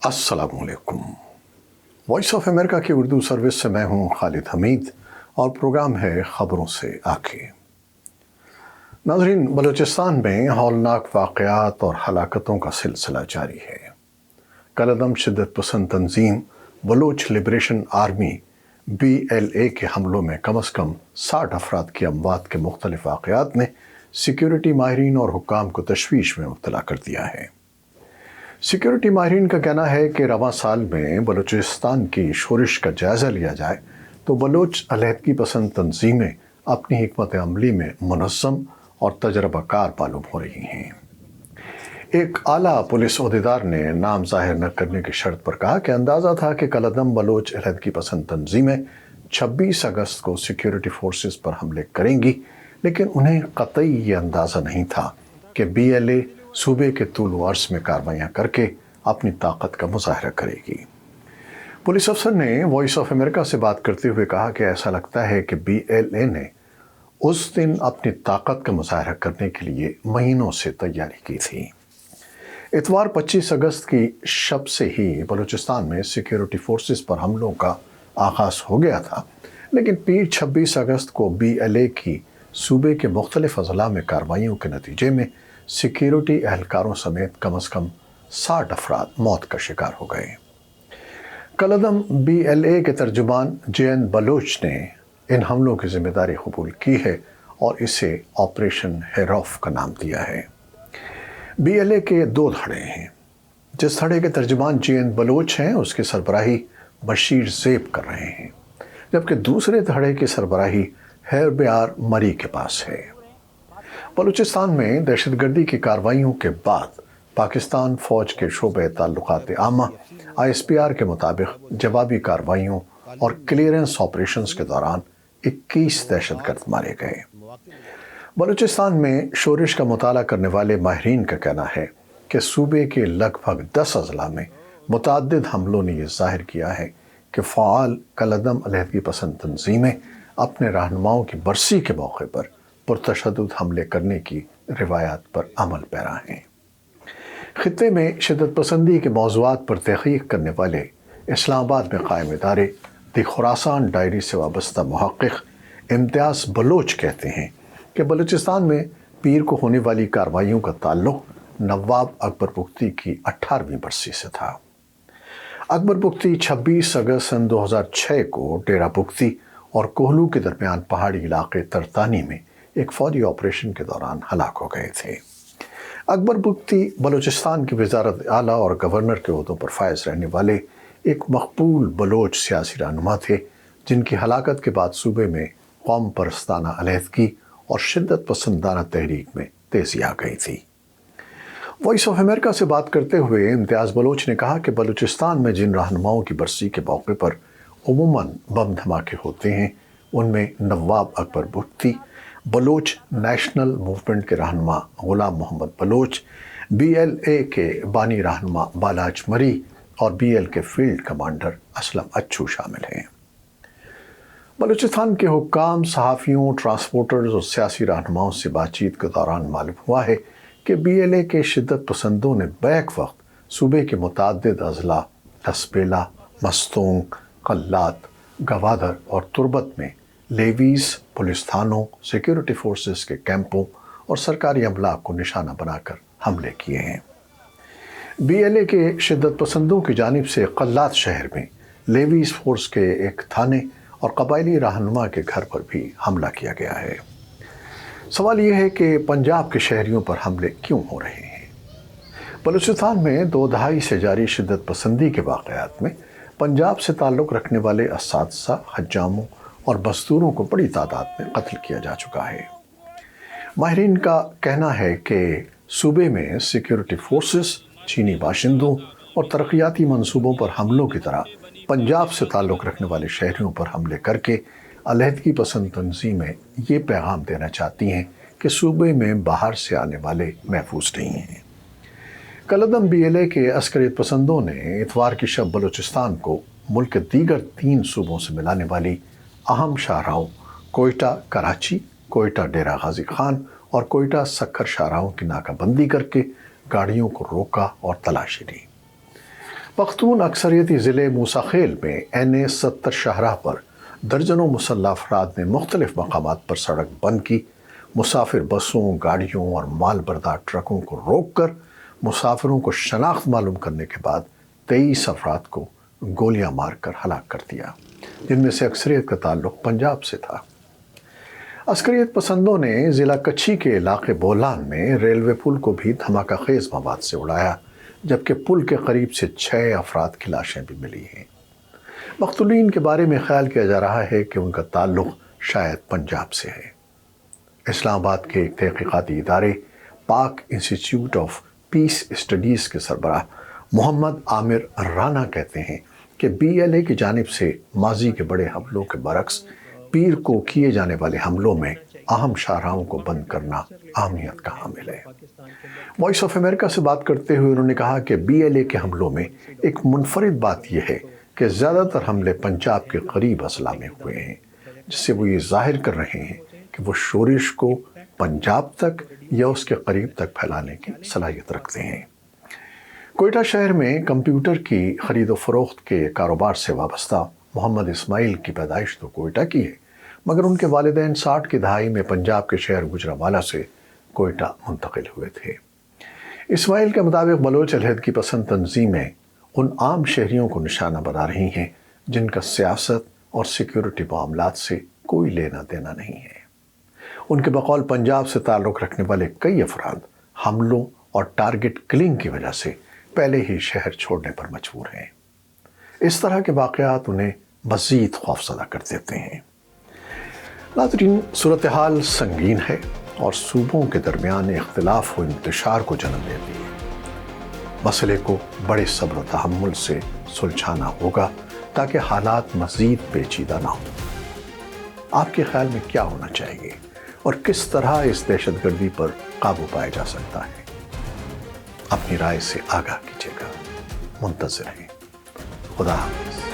अस्सलामुअलैकुम। Voice of America की Urdu service से मैं हूं खालिद हमीद और प्रोग्राम है खबरों से आगे। नाज़रीन, बलूचिस्तान में हौलनाक वाक़यात और हलाकतों का सिलसिला जारी है। कलअदम शिद्दत पसंद तंजीम बलूच लिबरेशन आर्मी BLA के हमलों में कम अज़ कम 60 अफराद की अमवात के मुख्तलिफ वाक़यात ने सिक्योरिटी माहिरीन और हुक्काम को तशवीश में मुब्तला कर दिया है। सिक्योरिटी माहिरीन का कहना है कि रवां साल में बलूचिस्तान की शोरिश का जायज़ा लिया जाए तो बलूच अलहदगी पसंद तंजीमें अपनी हिकमत अमली में मुनज़्ज़म और तजर्बाकार मालूम हो रही हैं। एक आला पुलिस ओहदेदार ने नाम ज़ाहिर न करने की शर्त पर कहा कि अंदाज़ा था कि कलअदम बलूच अलहदगी पसंद तंजीमें 26 अगस्त को सिक्योरिटी फोर्सेस पर हमले करेंगी, लेकिन उन्हें कतई ये अंदाज़ा नहीं था कि BLA सूबे के तूल अर्ज़ में कार्रवाइयाँ करके अपनी ताकत का मुज़ाहरा करेगी। पुलिस अफसर ने वॉइस ऑफ अमेरिका से बात करते हुए कहा कि ऐसा लगता है कि BLA ने उस दिन अपनी ताकत का मुज़ाहरा करने के लिए महीनों से तैयारी की थी। इतवार 25 अगस्त की शब से ही बलूचिस्तान में सिक्योरिटी फोर्सेस पर हमलों का आगाज़ हो गया था, लेकिन पीर 26 अगस्त को BLA की सूबे के मुख्तलिफ अज़ला में कार्रवाइयों के नतीजे में सिक्योरिटी एहलकारों समेत कम अज़ कम 60 अफराद मौत का शिकार हो गए। कलअदम BLA के तर्जुमान JN बलोच ने इन हमलों की जिम्मेदारी कबूल की है और इसे ऑपरेशन हेरॉफ का नाम दिया है। BLA के 2 धड़े हैं। जिस धड़े के तर्जुमान JN बलोच हैं उसकी सरबराही बशीर ज़ेब कर रहे हैं, जबकि दूसरे धड़े की सरबराही हैरब्यार मरी के पास है। बलूचिस्तान में दहशतगर्दी की कार्रवाइयों के बाद पाकिस्तान फ़ौज के शोबे ताल्लुकात आमा ISPR के मुताबिक जवाबी कार्रवाइयों और क्लियरेंस ऑपरेशंस के दौरान 21 दहशतगर्द मारे गए। बलूचिस्तान में शोरिश का मुताला करने वाले माहिरीन का कहना है कि सूबे के लगभग 10 अज़ला में मुतअद्दिद हमलों ने यह ज़ाहिर किया है कि फ़आल कलअदम अलहदगी पसंद तंजीमें अपने रहनुमाओं की बरसी के मौके पर पुरतशद्दुद हमले करने की रिवायात पर अमल पैरा हैं। खित्ते में शिद्दत पसंदी के मौज़ूआत पर तहक़ीक़ करने वाले इस्लामाबाद में कायम इदारे द खुरासान डायरी से वाबस्ता मुहक़्क़िक़ इम्तियाज़ बलोच कहते हैं कि बलूचिस्तान में पीर को होने वाली कार्रवाइयों का ताल्लुक़ नवाब अकबर बुख्ती की 18वीं बरसी से था। अकबर बुख्ती 26 अगस्त सन 2006 को डेरा बुख्ती और कोहलू के दरमियान पहाड़ी इलाके तरतानी में एक फ़ौजी ऑपरेशन के दौरान हलाक हो गए थे। अकबर बुख्ती बलूचिस्तान की वज़ारत आला और गवर्नर के ओहदों पर फायज रहने वाले एक मकबूल बलोच सियासी रहनुमा थे, जिनकी हलाकत के बाद सूबे में कौम परस्ताना अलहदगी और शिद्दत पसंदाना तहरीक में तेज़ी आ गई थी। वॉइस ऑफ अमेरिका से बात करते हुए इम्तियाज़ बलोच ने कहा कि बलूचिस्तान में जिन रहनुमाओं की बरसी के मौके पर उमूमन बम धमाके होते हैं, उनमें नवाब Akbar Bugti, Bloch national movement के रहनुमा गुलाम मोहम्मद बलोच, BLA के बानी रहनुमा बालाज मरी और BL के फील्ड कमांडर असलम अच्छू शामिल हैं। बलूचिस्तान के हुक्काम, सहाफ़ियों, ट्रांसपोर्टर्स और सियासी रहनुमाओं से बातचीत के दौरान मालूम हुआ है कि BLA के शिद्दत पसंदों ने बैक वक्त सूबे के मुतअद्दिद अज़ला तस्बेला, मस्तूंग, कल्लात, गवादर और तुर्बत में लेवीज़, पुलिस थानों, सिक्योरिटी फोर्सेस के कैंपों और सरकारी अमलाक को निशाना बनाकर हमले किए हैं। BLA के शिद्दत पसंदों की जानिब से कल्लात शहर में लेवीज़ फोर्स के एक थाने और कबायली रहनुमा के घर पर भी हमला किया गया है। सवाल यह है कि पंजाब के शहरियों पर हमले क्यों हो रहे हैं? बलूचिस्तान में 2 दहाई से जारी शिद्दत पसंदी के वाक़यात में पंजाब से ताल्लुक़ रखने वाले असातिज़ा, हज्जामों और मज़दूरों को बड़ी तादाद में कत्ल किया जा चुका है। माहिरीन का कहना है कि सूबे में सिक्योरिटी फोर्सेस चीनी बाशिंदों और तरक्याती मंसूबों पर हमलों की तरह पंजाब से ताल्लुक़ रखने वाले शहरियों पर हमले करके अलहदगी पसंद तंजीमें ये पैगाम देना चाहती हैं कि सूबे में बाहर से आने वाले महफूज नहीं हैं। कलअदम BLA के अस्करियत पसंदों ने इतवार की शब बलूचिस्तान को मुल्क के दीगर 3 सूबों से मिलाने वाली अहम शाहराहों कोयटा कराची, कोयटा डेरा गाजी खान और कोयटा सक्खर शाहराहों की नाकाबंदी करके गाड़ियों को रोका और तलाशी ली। پختون اکثریتی ضلع موسیٰ-خیل میں NA-70 شاہراہ پر درجنوں مسلح افراد نے مختلف مقامات پر سڑک بند کی، مسافر بسوں، گاڑیوں اور مال بردار ٹرکوں کو روک کر مسافروں کو شناخت معلوم کرنے کے بعد 23 افراد کو گولیاں مار کر ہلاک کر دیا، جن میں سے اکثریت کا تعلق پنجاب سے تھا۔ عسکریت پسندوں نے ضلع کچھی کے علاقے بولان میں ریلوے پل کو بھی دھماکہ خیز مواد سے اڑایا، جبکہ پل کے قریب سے 6 افراد کی لاشیں بھی ملی ہیں۔ مقتولین کے بارے میں خیال کیا جا رہا ہے کہ ان کا تعلق شاید پنجاب سے ہے۔ اسلام آباد کے ایک تحقیقاتی ادارے پاک انسٹیٹیوٹ آف پیس اسٹڈیز کے سربراہ محمد عامر رانا کہتے ہیں کہ BLA کی جانب سے ماضی کے بڑے حملوں کے برعکس پیر کو کیے جانے والے حملوں میں اہم شاہراہوں کو بند کرنا اہمیت کا حامل ہے۔ وائس آف امریکہ سے بات کرتے ہوئے انہوں نے کہا کہ BLA کے حملوں میں ایک منفرد بات یہ ہے کہ زیادہ تر حملے پنجاب کے قریب اضلاع میں ہوئے ہیں، جس سے وہ یہ ظاہر کر رہے ہیں کہ وہ شورش کو پنجاب تک یا اس کے قریب تک پھیلانے کی صلاحیت رکھتے ہیں۔ کوئٹہ شہر میں کمپیوٹر کی خرید و فروخت کے کاروبار سے وابستہ محمد اسماعیل کی پیدائش تو کوئٹہ کی ہے، مگر ان کے والدین 60 کی دہائی میں پنجاب کے شہر گوجرانوالہ سے کوئٹہ منتقل ہوئے تھے۔ اسماعیل کے مطابق بلوچ علیحدگی پسند تنظیمیں ان عام شہریوں کو نشانہ بنا رہی ہیں جن کا سیاست اور سیکیورٹی معاملات سے کوئی لینا دینا نہیں ہے۔ ان کے بقول پنجاب سے تعلق رکھنے والے کئی افراد حملوں اور ٹارگٹ کلنگ کی وجہ سے پہلے ہی شہر چھوڑنے پر مجبور ہیں۔ اس طرح کے واقعات انہیں مزید خوفزدہ کر دیتے ہیں۔ ناظرین، صورتحال سنگین ہے اور صوبوں کے درمیان اختلاف و انتشار کو جنم دیتی ہے۔ مسئلے کو بڑے صبر و تحمل سے سلجھانا ہوگا تاکہ حالات مزید پیچیدہ نہ ہوں۔ آپ کے خیال میں کیا ہونا چاہیے اور کس طرح اس دہشت گردی پر قابو پایا جا سکتا ہے؟ اپنی رائے سے آگاہ کیجیے گا۔ منتظر ہیں۔ خدا حافظ۔